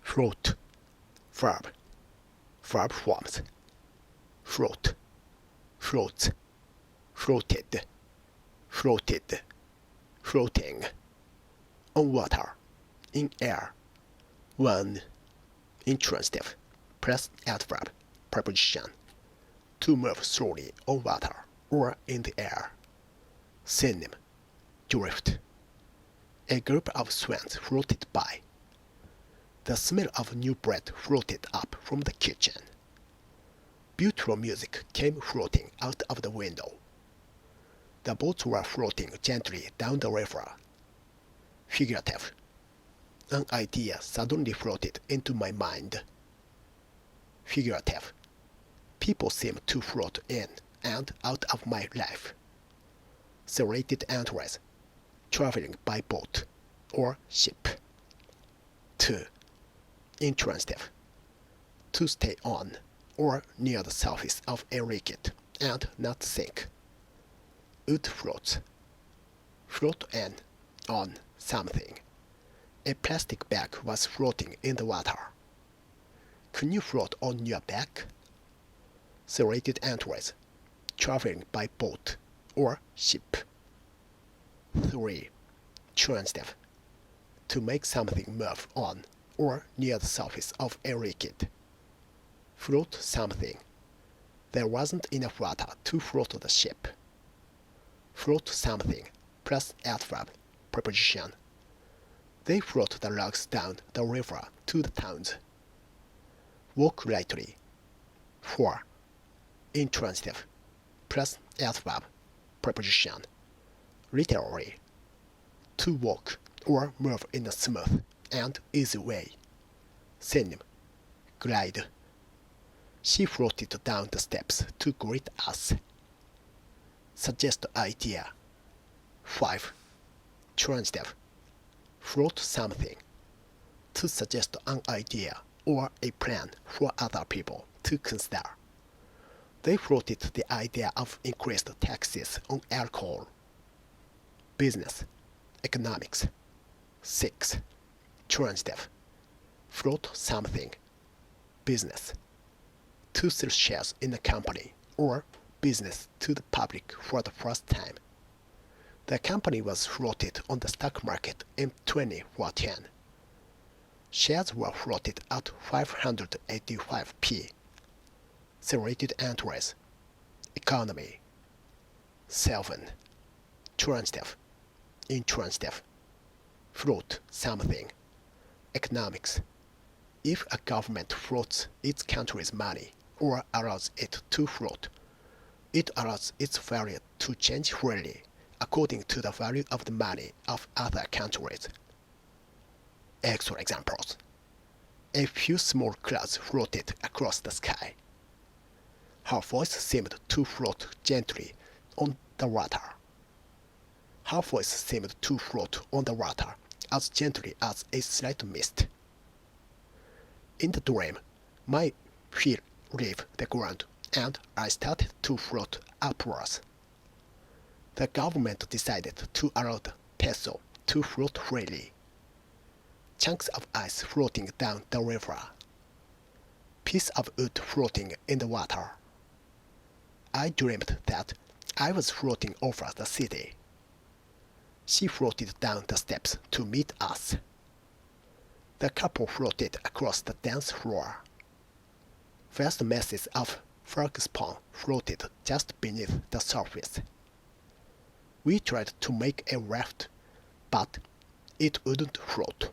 Float, verb, verb forms. Float, floats, floated, floated, floating. On water, in air. When. Intransitive, plus adverb, preposition. To move slowly on water or in the air. Synonym, drift. A group of swans floated by. The smell of new bread floated up from the kitchen. Beautiful music came floating out of the window. The boats were floating gently down the river. Figurative. An idea suddenly floated into my mind. Figurative. People seem to float in and out of my life. Serrated entries. Traveling by boat or ship. 2. Intransitive. To stay on or near the surface of a liquid and not sink. It floats. Float in, on something. A plastic bag was floating in the water. Can you float on your back? Serrated entries. Traveling by boat or ship. 3. Transitive. To make something move on or near the surface of a liquid. Float something. There wasn't enough water to float the ship. Float something, plus adverb, preposition. They float the logs down the river to the towns. Walk lightly. 4. Intransitive, plus adverb, preposition. Literally. To walk or move in a smooth and easy way. Synonym, glide. She floated down the steps to greet us. Suggest idea. 5. Transitive. Float something. To suggest an idea or a plan for other people to consider. They floated the idea of increased taxes on alcohol. Business. Economics. 6. Transitive. Float something. Business. To sell shares in a company or business to the public for the first time. The company was floated on the stock market in 2014. Shares were floated at 585p. Serrated entries. Economy. 7. Transitive. Intransitive. Float something. Economics. If a government floats its country's money or allows it to float, it allows its value to change freely according to the value of the money of other countries. Extra examples. A few small clouds floated across the sky. Her voice seemed to float gently on the water. Her voice seemed to float on the water as gently as a slight mist. In the dream, my feet left the ground and I started to float upwards. The government decided to allow the peso to float freely. Chunks of ice floating down the river. Piece of wood floating in the water. I dreamed that I was floating over the city. She floated down the steps to meet us. The couple floated across the dance floor. Vast masses of feldspar floated just beneath the surface. We tried to make a raft, but it wouldn't float.